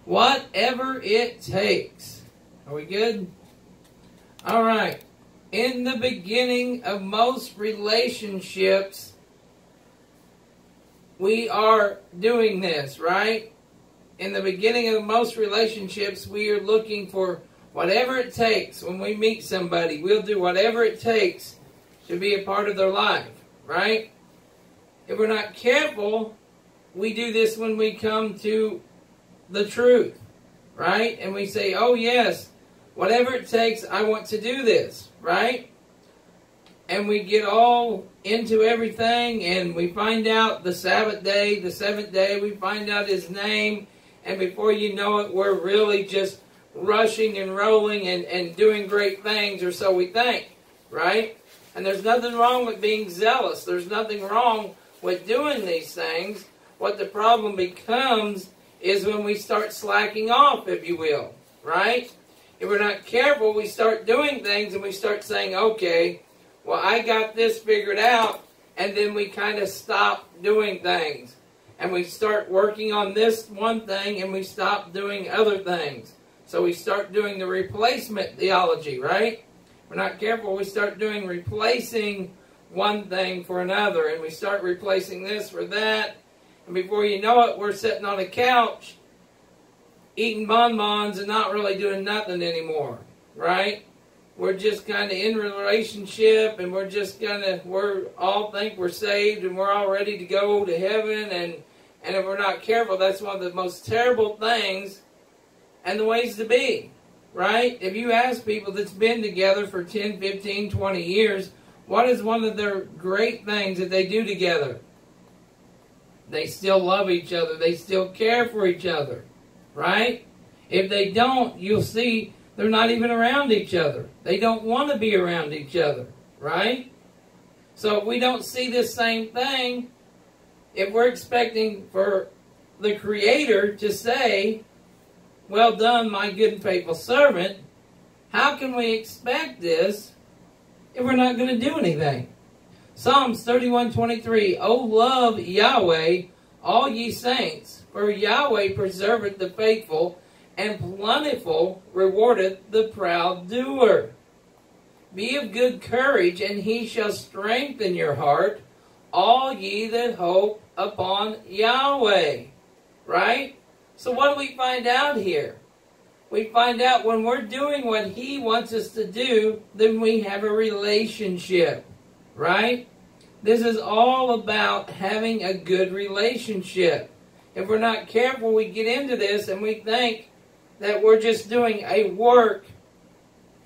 Whatever it takes. Are we good? All right. In the beginning of most relationships, we are doing this, right? In the beginning of most relationships, we are looking for whatever it takes. When we meet somebody, we'll do whatever it takes to be a part of their life, right? If we're not careful, we do this when we come to the truth, right? And we say, oh yes, whatever it takes, I want to do this, right? And we get all into everything, and we find out the Sabbath day, the seventh day, we find out His name, and before you know it, we're really just rushing and rolling and doing great things, or so we think, right? And there's nothing wrong with being zealous. There's nothing wrong with doing these things. What the problem becomes is when we start slacking off, if you will, right? If we're not careful, we start doing things and we start saying, okay, well, I got this figured out, and then we kind of stop doing things. And we start working on this one thing, and we stop doing other things. So we start doing the replacement theology, right? If we're not careful, we start doing replacing one thing for another, and we start replacing this for that. And before you know it, we're sitting on a couch, eating bonbons and not really doing nothing anymore, right? We're just kind of in a relationship, and we're all think we're saved, and we're all ready to go to heaven, and if we're not careful, that's one of the most terrible things and the ways to be, right? If you ask people that's been together for 10, 15, 20 years, what is one of their great things that they do together? They still love each other. They still care for each other, right? If they don't, you'll see they're not even around each other. They don't want to be around each other, right? So if we don't see this same thing, if we're expecting for the Creator to say, well done, my good and faithful servant, how can we expect this if we're not going to do anything? Psalms 31:23, O love Yahweh, all ye saints, for Yahweh preserveth the faithful, and plentiful rewardeth the proud doer. Be of good courage, and He shall strengthen your heart, all ye that hope upon Yahweh. Right? So what do we find out here? We find out when we're doing what He wants us to do, then we have a relationship. Right? This is all about having a good relationship. If we're not careful, we get into this and we think that we're just doing a work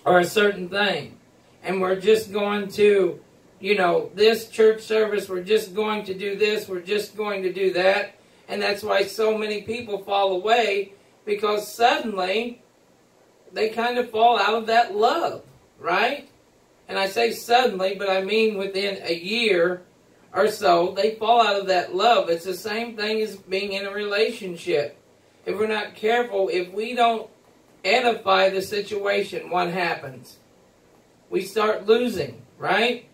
or a certain thing. And we're just going to, this church service, we're just going to do this, we're just going to do that. And that's why so many people fall away, because suddenly they kind of fall out of that love, right? And I say suddenly, but I mean within a year or so, they fall out of that love. It's the same thing as being in a relationship. If we're not careful, if we don't edify the situation, what happens? We start losing, right?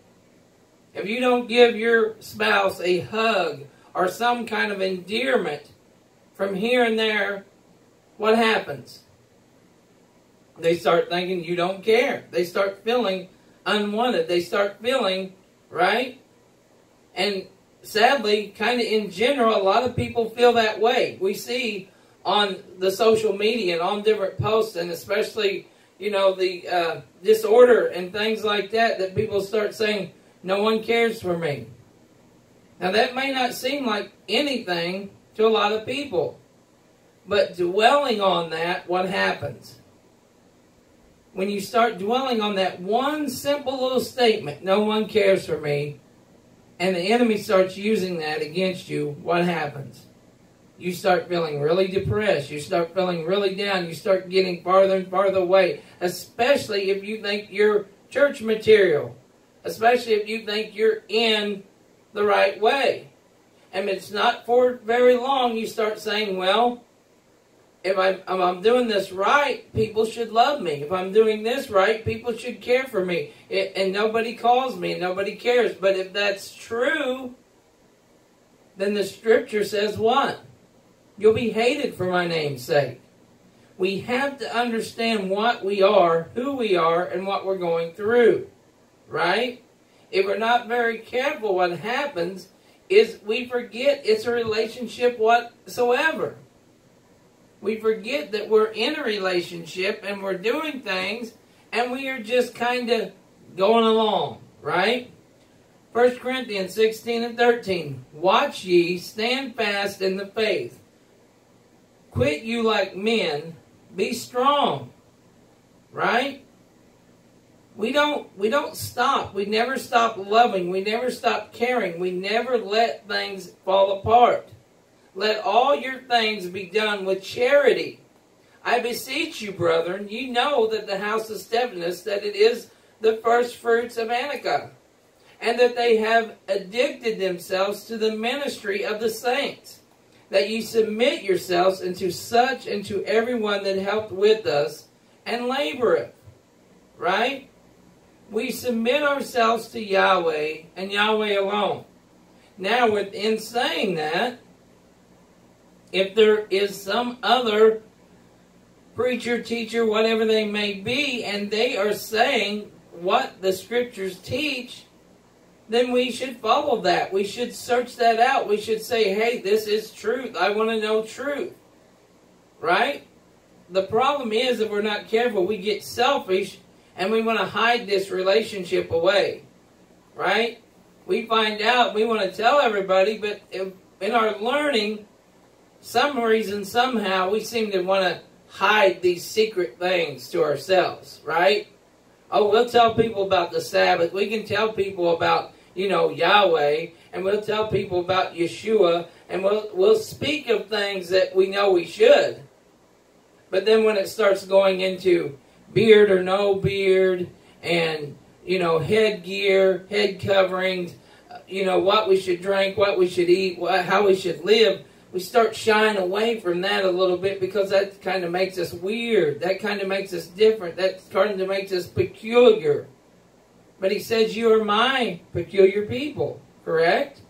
If you don't give your spouse a hug or some kind of endearment from here and there, what happens? They start thinking you don't care. They start feeling unwanted. They start feeling, right? And sadly, kind of in general, a lot of people feel that way. We see on the social media and on different posts, and especially, the disorder and things like that, that people start saying, no one cares for me. Now, that may not seem like anything to a lot of people, but dwelling on that, what happens? When you start dwelling on that one simple little statement, no one cares for me, and the enemy starts using that against you, what happens? You start feeling really depressed. You start feeling really down. You start getting farther and farther away, especially if you think you're church material, especially if you think you're in the right way. And it's not for very long you start saying, well, if I'm doing this right, people should love me. If I'm doing this right, people should care for me. And nobody calls me, and nobody cares. But if that's true, then the Scripture says what? You'll be hated for my name's sake. we have to understand what we are, who we are, and what we're going through. Right? If we're not very careful, what happens is we forget it's a relationship whatsoever. We forget that we're in a relationship and we're doing things and we are just kind of going along, right? 1 Corinthians 16 and 13. Watch ye, stand fast in the faith. Quit you like men, be strong. Right? We don't stop. We never stop loving. We never stop caring. We never let things fall apart. Let all your things be done with charity. I beseech you, brethren, you know that the house of Stephanus, that it is the first fruits of Antioch, and that they have addicted themselves to the ministry of the saints, that ye submit yourselves unto such and to everyone that helped with us and laboreth. Right? We submit ourselves to Yahweh and Yahweh alone. Now, in saying that, if there is some other preacher, teacher, whatever they may be, and they are saying what the Scriptures teach, then we should follow that. We should search that out. We should say, hey, this is truth. I want to know truth. Right? The problem is, if we're not careful, we get selfish and we want to hide this relationship away. Right? We find out, we want to tell everybody, but in our learning, some reason, somehow, we seem to want to hide these secret things to ourselves, right? Oh, we'll tell people about the Sabbath. We can tell people about, Yahweh, and we'll tell people about Yeshua, and we'll speak of things that we know we should. But then when it starts going into beard or no beard, and, headgear, head coverings, what we should drink, what we should eat, how we should live, we start shying away from that a little bit because that kind of makes us weird. That kind of makes us different. That kind of makes us peculiar. But he says, you are my peculiar people. Correct?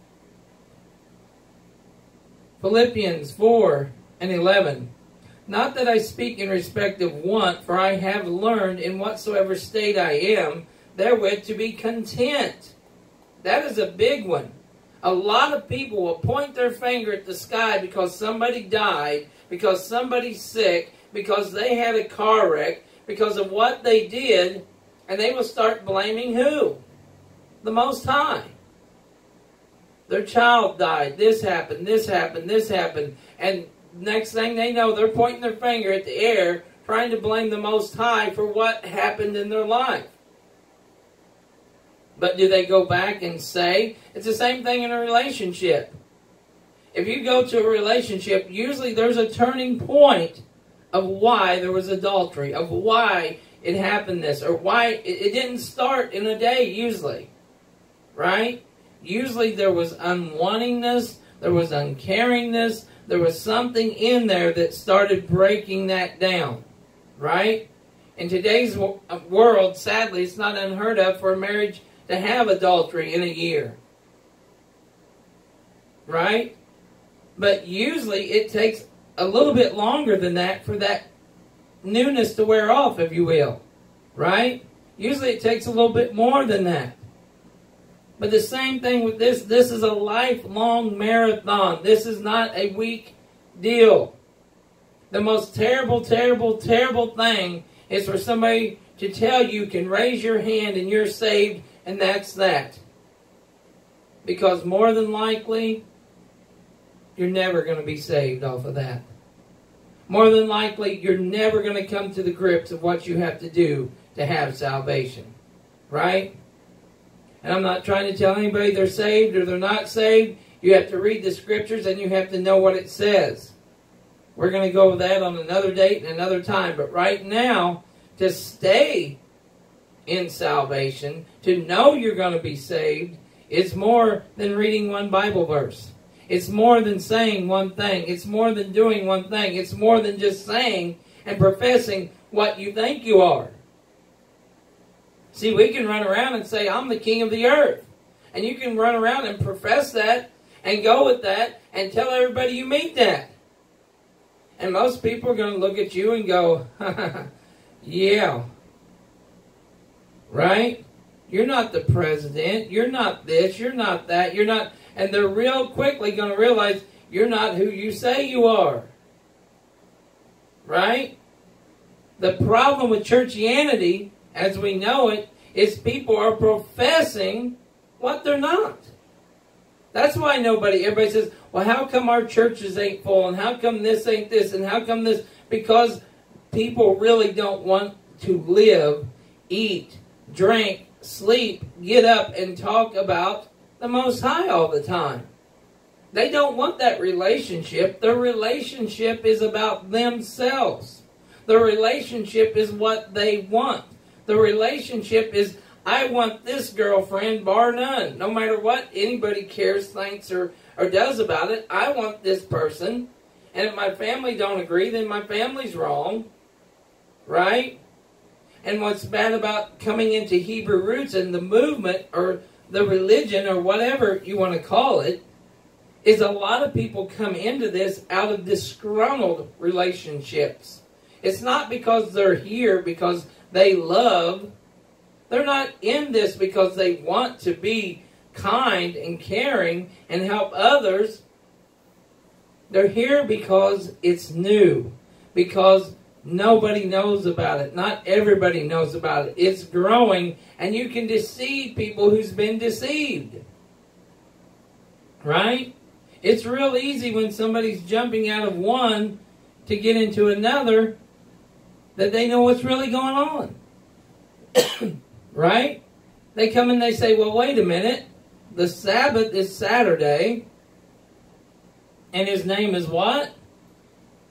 Philippians 4 and 11. Not that I speak in respect of want, for I have learned in whatsoever state I am, therewith to be content. That is a big one. A lot of people will point their finger at the sky because somebody died, because somebody's sick, because they had a car wreck, because of what they did, and they will start blaming who? The Most High. Their child died, this happened, this happened, this happened, and next thing they know, they're pointing their finger at the air, trying to blame the Most High for what happened in their life. But do they go back and say? It's the same thing in a relationship. If you go to a relationship, usually there's a turning point of why there was adultery, of why it happened this, or why it didn't start in a day, usually. Right? Usually there was unwantingness, there was uncaringness, there was something in there that started breaking that down. Right? In today's world, sadly, it's not unheard of for a marriage to have adultery in a year. Right? But usually it takes a little bit longer than that for that newness to wear off, if you will. Right? Usually it takes a little bit more than that. But the same thing with this. This is a lifelong marathon. This is not a week deal. The most terrible, terrible, terrible thing is for somebody to tell you can raise your hand and you're saved, and that's that. Because more than likely, you're never going to be saved off of that. More than likely, you're never going to come to the grips of what you have to do to have salvation. Right? And I'm not trying to tell anybody they're saved or they're not saved. You have to read the Scriptures and you have to know what it says. We're going to go with that on another date and another time. But right now, to stay in salvation, to know you're going to be saved, it's more than reading one Bible verse. It's more than saying one thing. It's more than doing one thing. It's more than just saying and professing what you think you are. See, we can run around and say, I'm the king of the earth. And you can run around and profess that and go with that and tell everybody you mean that. And most people are going to look at you and go, yeah. Right? You're not the president. You're not this. You're not that. You're not. And they're real quickly going to realize you're not who you say you are. Right? The problem with churchianity, as we know it, is people are professing what they're not. That's why everybody says, well, how come our churches ain't full? And how come this ain't this? And how come this? Because people really don't want to live, eat, drink, sleep, get up, and talk about the Most High all the time. They don't want that relationship. Their relationship is about themselves. The relationship is what they want. The relationship is, I want this girlfriend, bar none. No matter what anybody cares, thinks, or does about it, I want this person. And if my family don't agree, then my family's wrong. Right? And what's bad about coming into Hebrew roots and the movement, or the religion, or whatever you want to call it, is a lot of people come into this out of disgruntled relationships. It's not because they're here because they love. They're not in this because they want to be kind and caring and help others. They're here because it's new. Because nobody knows about it. Not everybody knows about it. It's growing, and you can deceive people who's been deceived. Right? It's real easy when somebody's jumping out of one to get into another that they know what's really going on. Right? They come and they say, well, wait a minute. The Sabbath is Saturday. And his name is what?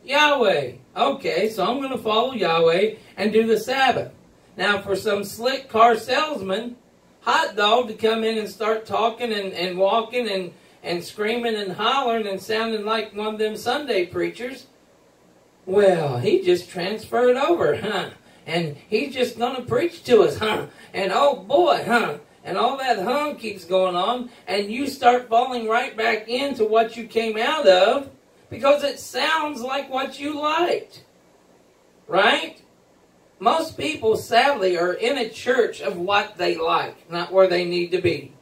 Yahweh. Okay, so I'm going to follow Yahweh and do the Sabbath. Now, for some slick car salesman, hot dog, to come in and start talking and walking and screaming and hollering and sounding like one of them Sunday preachers, well, he just transferred over, huh? And he's just going to preach to us, huh? And oh boy, huh? And all that keeps going on, and you start falling right back into what you came out of because it sounds like what you liked. Right? Most people, sadly, are in a church of what they like, not where they need to be.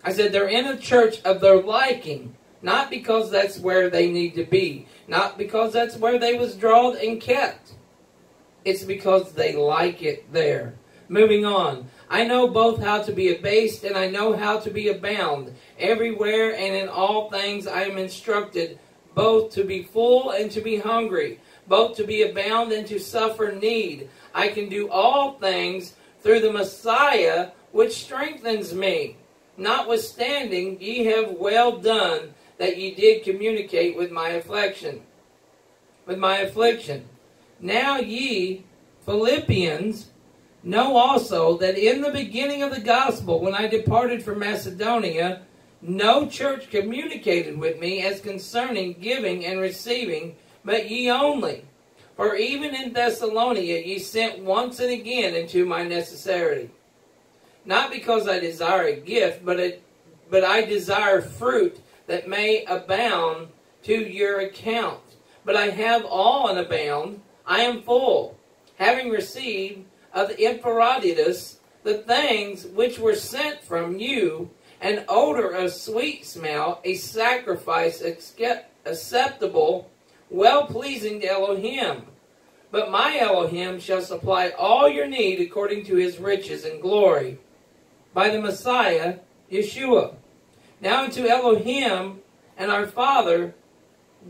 I said they're in a church of their liking, not because that's where they need to be, not because that's where they was drawn and kept. It's because they like it there. Moving on. I know both how to be abased and I know how to be abound. Everywhere and in all things I am instructed, both to be full and to be hungry, both to be abound and to suffer need. I can do all things through the Messiah which strengthens me. Notwithstanding, ye have well done that ye did communicate with my affliction. Now ye, Philippians, know also that in the beginning of the gospel, when I departed from Macedonia, no church communicated with me as concerning giving and receiving, but ye only. For even in Thessalonica ye sent once and again into my necessity. Not because I desire a gift, but I desire fruit that may abound to your account. But I have all and abound. I am full, having received of the Epaphroditus the things which were sent from you, an odor of sweet smell, a sacrifice acceptable, well-pleasing to Elohim. But my Elohim shall supply all your need according to his riches and glory, by the Messiah, Yeshua. Now unto Elohim and our Father,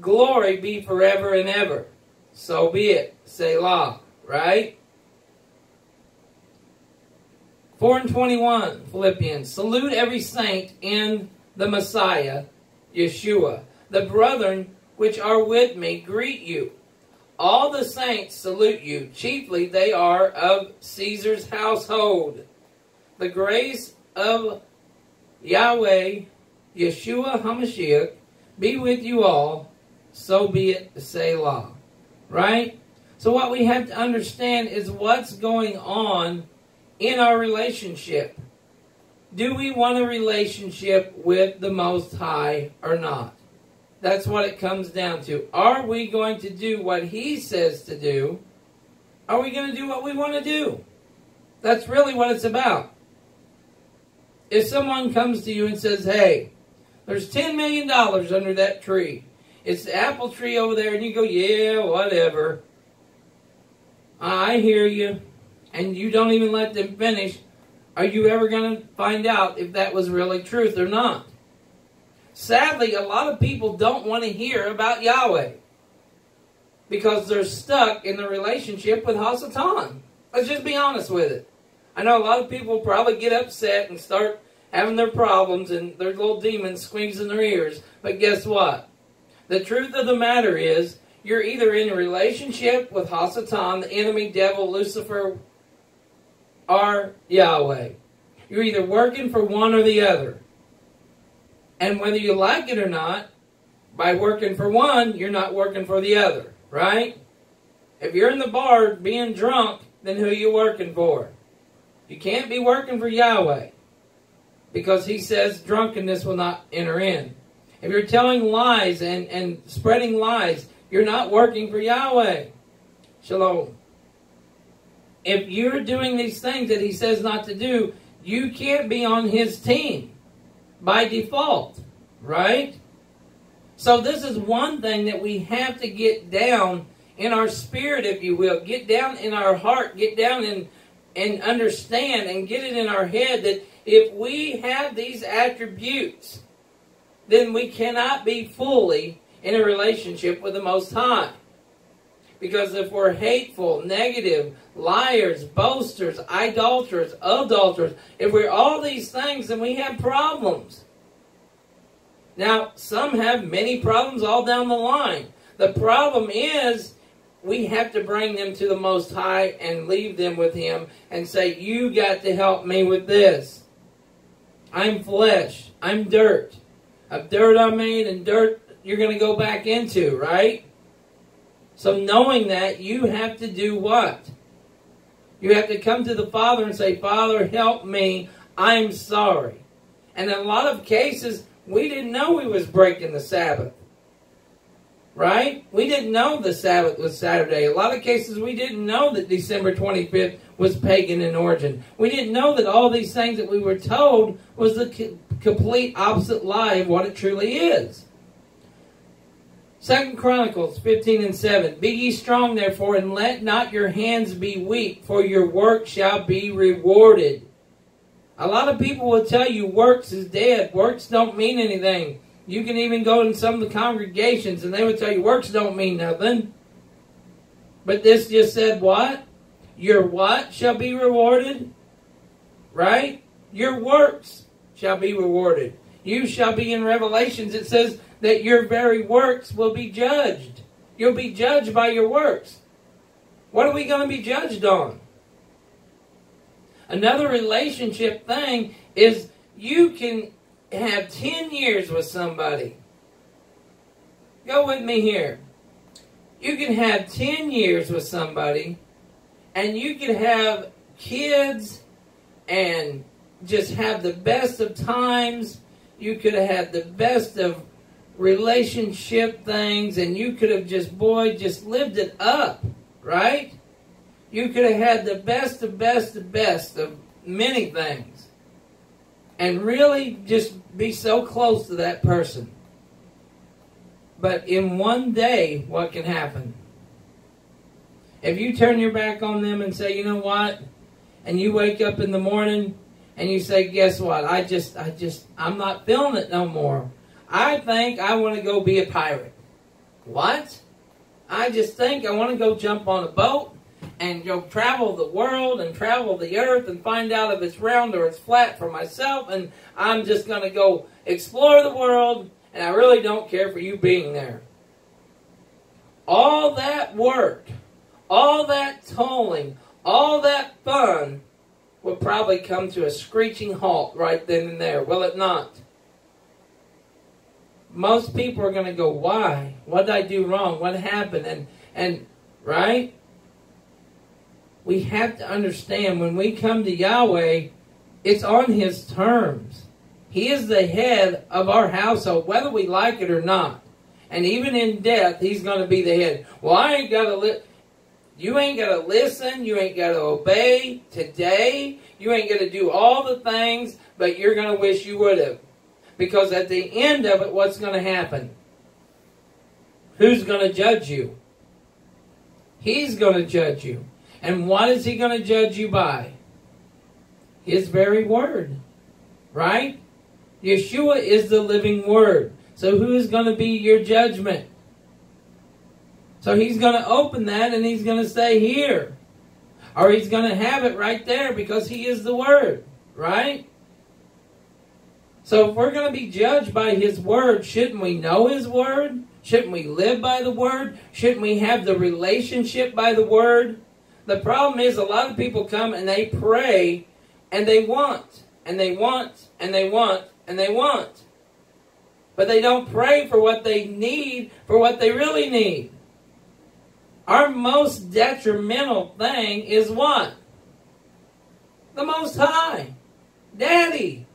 glory be forever and ever. So be it. Selah. Right? 4:21, Philippians. Salute every saint in the Messiah, Yeshua. The brethren which are with me greet you. All the saints salute you. Chiefly they are of Caesar's household. The grace of Yahweh, Yeshua HaMashiach, be with you all. So be it. Selah. Right? So what we have to understand is what's going on in our relationship. Do we want a relationship with the Most High or not? That's what it comes down to. Are we going to do what He says to do? Are we going to do what we want to do? That's really what it's about. If someone comes to you and says, hey, there's $10 million under that tree. It's the apple tree over there. And you go, yeah, whatever. I hear you. And you don't even let them finish. Are you ever going to find out if that was really truth or not? Sadly, a lot of people don't want to hear about Yahweh because they're stuck in the relationship with Hasatan. Let's just be honest with it. I know a lot of people probably get upset and start having their problems and their little demons squeezing their ears. But guess what? The truth of the matter is you're either in a relationship with Hasatan, the enemy, devil, Lucifer, or Yahweh. You're either working for one or the other. And whether you like it or not, by working for one, you're not working for the other, right? If you're in the bar being drunk, then who are you working for? You can't be working for Yahweh because He says drunkenness will not enter in. If you're telling lies and spreading lies, you're not working for Yahweh. Shalom. If you're doing these things that He says not to do, you can't be on His team by default, right? So this is one thing that we have to get down in our spirit, if you will. Get down in our heart. Get down and understand and get it in our head that if we have these attributes, then we cannot be fully in a relationship with the Most High. Because if we're hateful, negative, liars, boasters, idolaters, adulterers, if we're all these things, then we have problems. Now, some have many problems all down the line. The problem is we have to bring them to the Most High and leave them with Him and say, you got to help me with this. I'm flesh. I'm dirt. Of dirt I'm made, and dirt you're going to go back into, right? So knowing that, you have to do what? You have to come to the Father and say, Father, help me. I'm sorry. And in a lot of cases, we didn't know we was breaking the Sabbath. Right? We didn't know the Sabbath was Saturday. A lot of cases, we didn't know that December 25th was pagan in origin. We didn't know that all these things that we were told was the complete opposite lie of what it truly is. 2 Chronicles 15:7. Be ye strong, therefore, and let not your hands be weak, for your work shall be rewarded. A lot of people will tell you works is dead. Works don't mean anything. You can even go in some of the congregations and they would tell you works don't mean nothing. But this just said what? Your what shall be rewarded? Right? Your works shall be rewarded. You shall be in Revelations. It says that your very works will be judged. You'll be judged by your works. What are we going to be judged on? Another relationship thing is you can have 10 years with somebody. Go with me here. You can have 10 years with somebody and you can have kids and just have the best of times. You could have had the best of relationship things and you could have just lived it up, right? You could have had the best of many things and really just be so close to that person. But in one day, what can happen? If you turn your back on them and say, you know what? And you wake up in the morning and you say, guess what? I'm not feeling it no more. I think I want to go be a pirate. What? I just think I want to go jump on a boat and go travel the world and travel the earth and find out if it's round or it's flat for myself. And I'm just going to go explore the world and I really don't care for you being there. All that work, all that tolling, all that fun will probably come to a screeching halt right then and there, will it not? Most people are going to go, why? What did I do wrong? What happened? And right? We have to understand when we come to Yahweh, it's on His terms. He is the head of our household, whether we like it or not. And even in death, He's going to be the head. Well, I ain't got to you ain't got to listen. You ain't got to obey today. You ain't got to do all the things, but you're going to wish you would have. Because at the end of it, what's going to happen? Who's going to judge you? He's going to judge you. And what is He going to judge you by? His very word. Right? Yeshua is the living word. So who is going to be your judgment? So He's going to open that and He's going to say here. Or He's going to have it right there because He is the word. Right? So if we're going to be judged by His word, shouldn't we know His word? Shouldn't we live by the word? Shouldn't we have the relationship by the word? The problem is a lot of people come and they pray and they want. And they want. And they want. And they want. But they don't pray for what they need, for what they really need. Our most detrimental thing is what? The Most High. Daddy.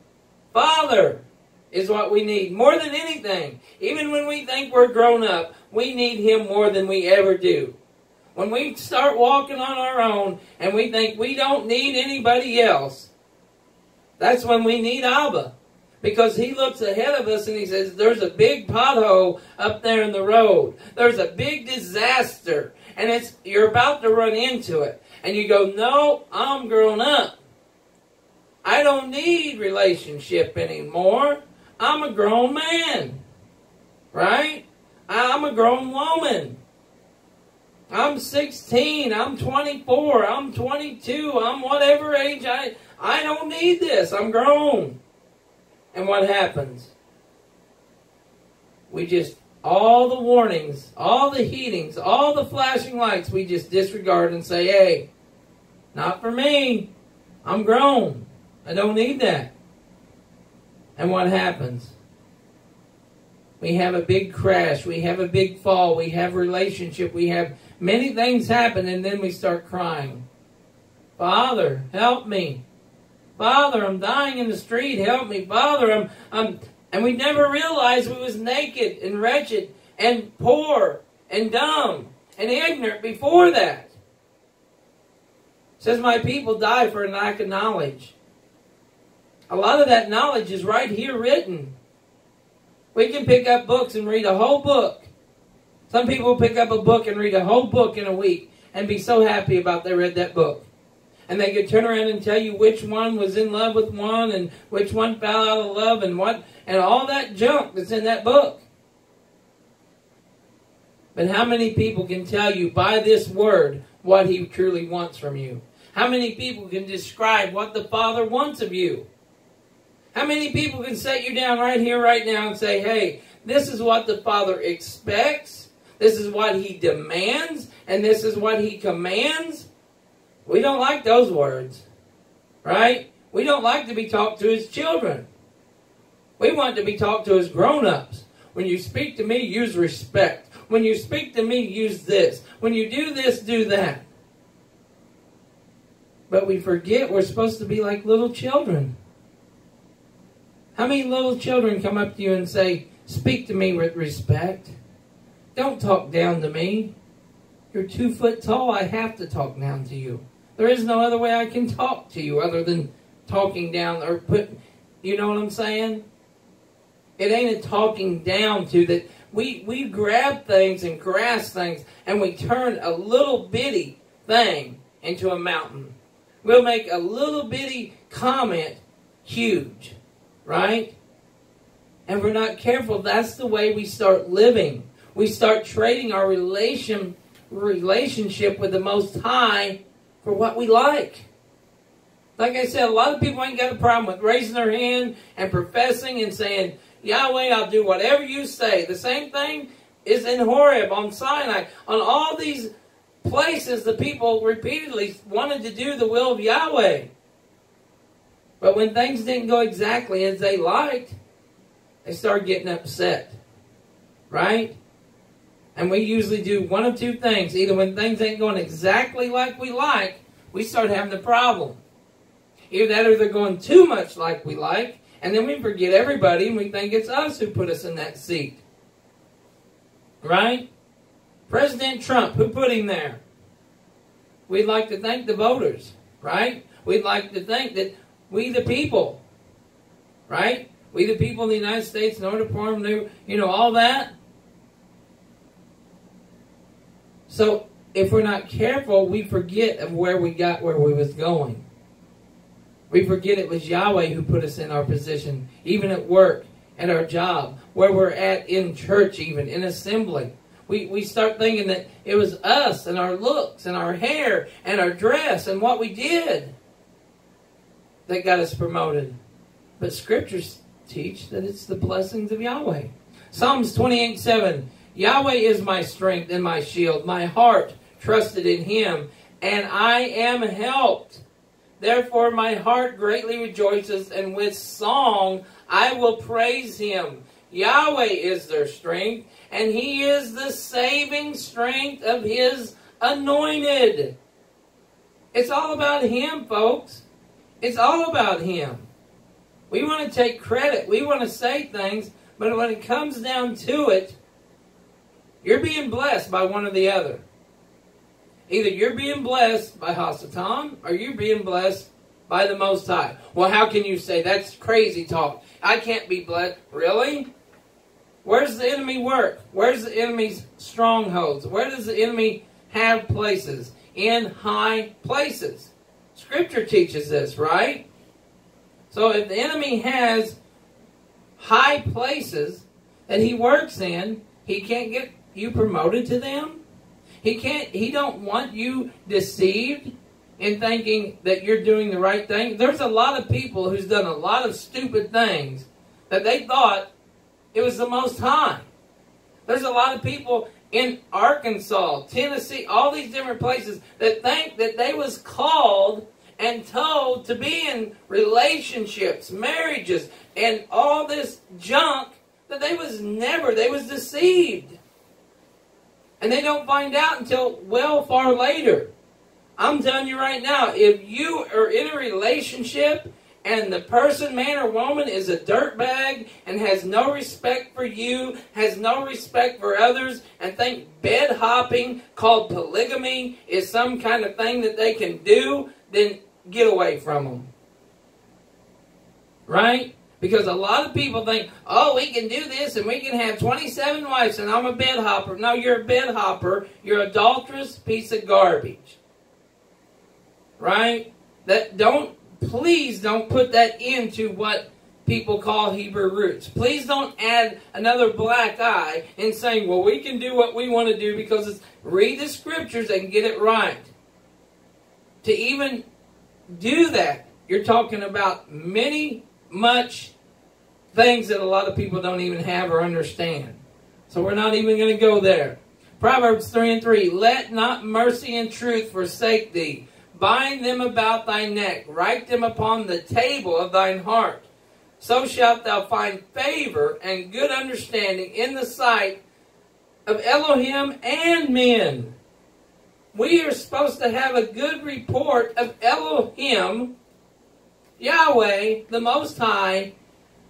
Father is what we need more than anything. Even when we think we're grown up, we need Him more than we ever do. When we start walking on our own and we think we don't need anybody else, that's when we need Abba. Because He looks ahead of us and He says, there's a big pothole up there in the road. There's a big disaster. And you're about to run into it. And you go, no, I'm grown up. I don't need relationship anymore. I'm a grown man. Right? I'm a grown woman. I'm 16. I'm 24. I'm 22. I'm whatever age. I don't need this. I'm grown. And what happens? We just, all the warnings, all the heatings, all the flashing lights, we just disregard and say, hey, not for me. I'm grown. I don't need that. And what happens? We have a big crash. We have a big fall. We have relationship. We have many things happen, and then we start crying. Father, help me. Father, I'm dying in the street. Help me. Father, and we never realized we was naked and wretched and poor and dumb and ignorant before that. It says, my people die for a lack of knowledge. A lot of that knowledge is right here written. We can pick up books and read a whole book. Some people pick up a book and read a whole book in a week and be so happy about they read that book. And they could turn around and tell you which one was in love with one and which one fell out of love and what, and all that junk that's in that book. But how many people can tell you by this word what He truly wants from you? How many people can describe what the Father wants of you? How many people can set you down right here, right now and say, hey, this is what the Father expects, this is what He demands, and this is what He commands? We don't like those words, right? We don't like to be talked to as children. We want to be talked to as grown-ups. When you speak to me, use respect. When you speak to me, use this. When you do this, do that. But we forget we're supposed to be like little children. How many little children come up to you and say, speak to me with respect? Don't talk down to me. You're 2 foot tall. I have to talk down to you. There is no other way I can talk to you other than talking down or you know what I'm saying? It ain't a talking down to that. We grab things and grasp things and we turn a little bitty thing into a mountain. We'll make a little bitty comment huge, right? And we're not careful. That's the way we start living. We start trading our relationship with the Most High for what we like. Like I said, a lot of people ain't got a problem with raising their hand and professing and saying, Yahweh, I'll do whatever you say. The same thing is in Horeb, on Sinai. On all these places, the people repeatedly wanted to do the will of Yahweh. But when things didn't go exactly as they liked, they started getting upset. Right? And we usually do one of two things. Either when things ain't going exactly like we like, we start having a problem. Either that or they're going too much like we like, and then we forget everybody and we think it's us who put us in that seat. Right? President Trump, who put him there? We'd like to thank the voters, right? We'd like to think that we the people, right? We the people in the United States in order for them to, all that. So if we're not careful, we forget of where we got where we was going. We forget it was Yahweh who put us in our position, even at work, at our job, where we're at in church even, in assembly. We start thinking that it was us and our looks and our hair and our dress and what we did that got us promoted. But scriptures teach that it's the blessings of Yahweh. Psalms 28:7. Yahweh is my strength and my shield. My heart trusted in him, and I am helped. Therefore my heart greatly rejoices, and with song I will praise him. Yahweh is their strength, and he is the saving strength of his anointed. It's all about him, folks. It's all about him. We want to take credit. We want to say things, but when it comes down to it, you're being blessed by one or the other. Either you're being blessed by Hasatan, or you're being blessed by the Most High. Well, how can you say that's crazy talk? I can't be blessed. Really? Where's the enemy work? Where's the enemy's strongholds? Where does the enemy have places? In high places. Scripture teaches this, right? So if the enemy has high places that he works in, he can't get you promoted to them. He don't want you deceived in thinking that you're doing the right thing. There's a lot of people who's done a lot of stupid things that they thought it was the Most High. There's a lot of people in Arkansas, Tennessee, all these different places that think that they was called and told to be in relationships, marriages, and all this junk that they was deceived. And they don't find out until well far later. I'm telling you right now, if you are in a relationship and the person, man or woman, is a dirtbag and has no respect for you, has no respect for others, and think bed hopping called polygamy is some kind of thing that they can do, then get away from them. Right? Because a lot of people think, oh, we can do this and we can have 27 wives and I'm a bed hopper. No, you're a bed hopper. You're an adulterous piece of garbage. Right? Please don't put that into what people call Hebrew roots. Please don't add another black eye in saying, well, we can do what we want to do because read the scriptures and get it right. To even do that, you're talking about much things that a lot of people don't even have or understand. So we're not even going to go there. Proverbs 3:3. Let not mercy and truth forsake thee. Bind them about thy neck. Write them upon the table of thine heart. So shalt thou find favor and good understanding in the sight of Elohim and men. We are supposed to have a good report of Elohim, Yahweh, the Most High,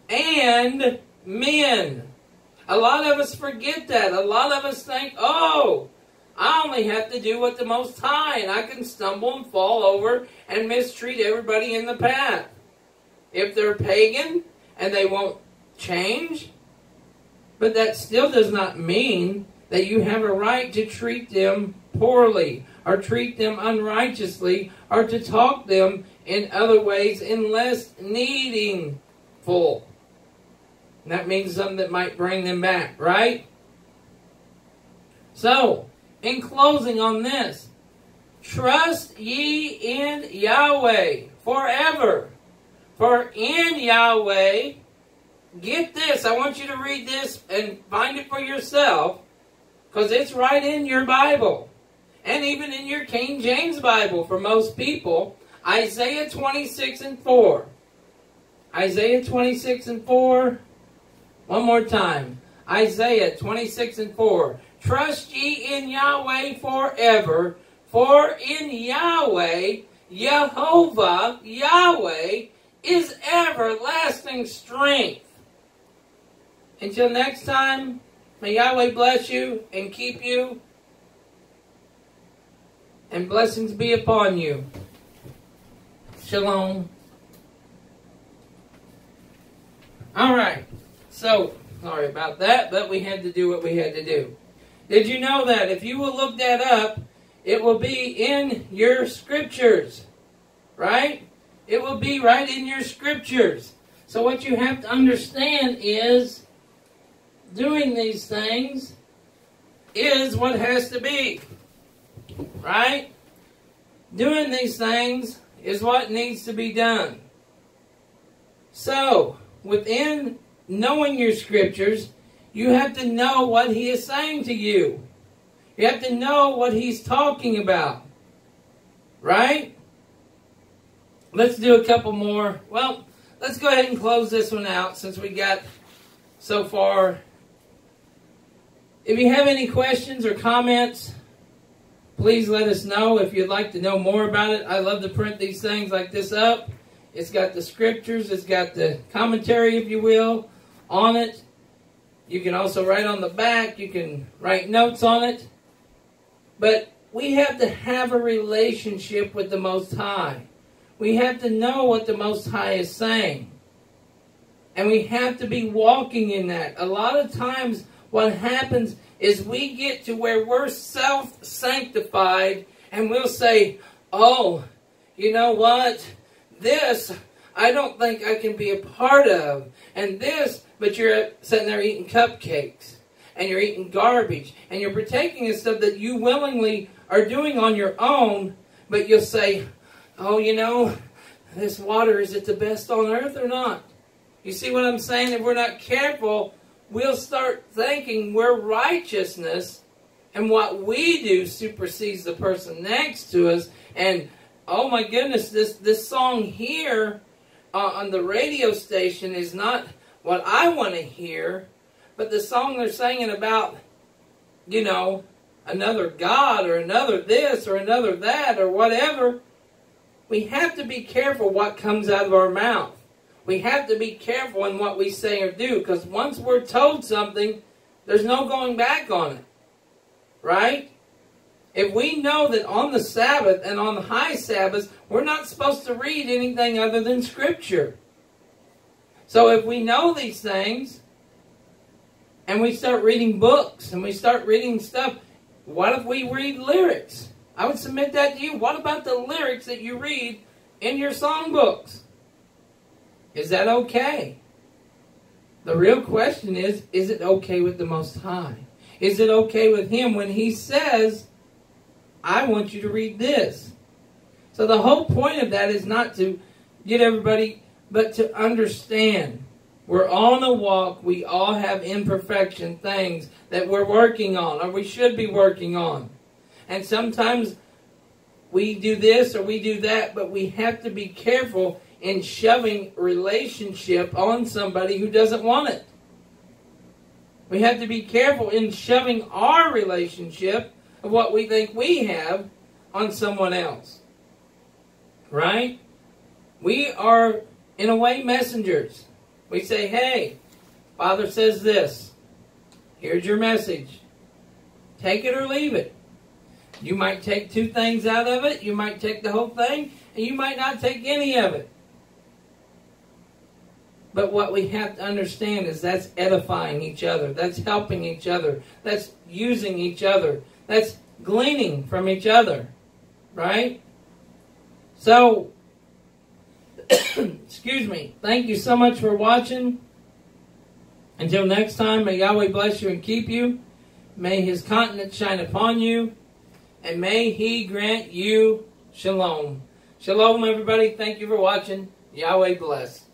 and men. A lot of us forget that. A lot of us think, oh, I only have to do what the Most High, and I can stumble and fall over and mistreat everybody in the path. If they're pagan and they won't change, but that still does not mean that you have a right to treat them poorly or treat them unrighteously or to talk them in other ways unless needful. And that means something that might bring them back, right? So, in closing on this, trust ye in Yahweh forever. For in Yahweh, get this, I want you to read this and find it for yourself, because it's right in your Bible. And even in your King James Bible for most people, Isaiah 26:4. Isaiah 26:4. One more time. Isaiah 26:4. Trust ye in Yahweh forever, for in Yahweh, Yehovah, Yahweh, is everlasting strength. Until next time, May Yahweh bless you and keep you. And blessings be upon you. Shalom. All right. So, sorry about that, but we had to do what we had to do. Did you know that if you will look that up, it will be in your scriptures, right? It will be right in your scriptures. So what you have to understand is doing these things is what has to be, right? Doing these things is what needs to be done. So, within knowing your scriptures, you have to know what he is saying to you. You have to know what he's talking about. Right? Let's do a couple more. Well, let's go ahead and close this one out since we got so far. If you have any questions or comments, please let us know if you'd like to know more about it. I love to print these things like this up. It's got the scriptures. It's got the commentary, if you will, on it. You can also write on the back. You can write notes on it. But we have to have a relationship with the Most High. We have to know what the Most High is saying. And we have to be walking in that. A lot of times what happens is we get to where we're self-sanctified and we'll say, oh, you know what? This, I don't think I can be a part of. And this, but you're sitting there eating cupcakes. And you're eating garbage. And you're partaking of stuff that you willingly are doing on your own. But you'll say, oh, you know, this water, is it the best on earth or not? You see what I'm saying? If we're not careful, we'll start thinking we're righteousness. And what we do supersedes the person next to us. And, oh my goodness, this song here on the radio station is not what I want to hear. But the song they're singing about, you know, another God or another this or another that or whatever, we have to be careful what comes out of our mouth. We have to be careful in what we say or do, because once we're told something, there's no going back on it. Right? If we know that on the Sabbath and on the high Sabbath, we're not supposed to read anything other than Scripture. So if we know these things, and we start reading books, and we start reading stuff, what if we read lyrics? I would submit that to you. What about the lyrics that you read in your songbooks? Is that okay? The real question is it okay with the Most High? Is it okay with Him when He says, I want you to read this? So the whole point of that is not to get everybody, but to understand. We're on a walk. We all have imperfection things that we're working on, or we should be working on. And sometimes we do this or we do that, but we have to be careful in shoving relationship on somebody who doesn't want it. We have to be careful in shoving our relationship of what we think we have on someone else. Right? We are, in a way, messengers. We say, hey, Father says this. Here's your message. Take it or leave it. You might take 2 things out of it. You might take the whole thing. And you might not take any of it. But what we have to understand is that's edifying each other. That's helping each other. That's using each other. That's gleaning from each other. Right? So, excuse me. Thank you so much for watching. Until next time, may Yahweh bless you and keep you. May His countenance shine upon you. And may He grant you shalom. Shalom, everybody. Thank you for watching. Yahweh bless.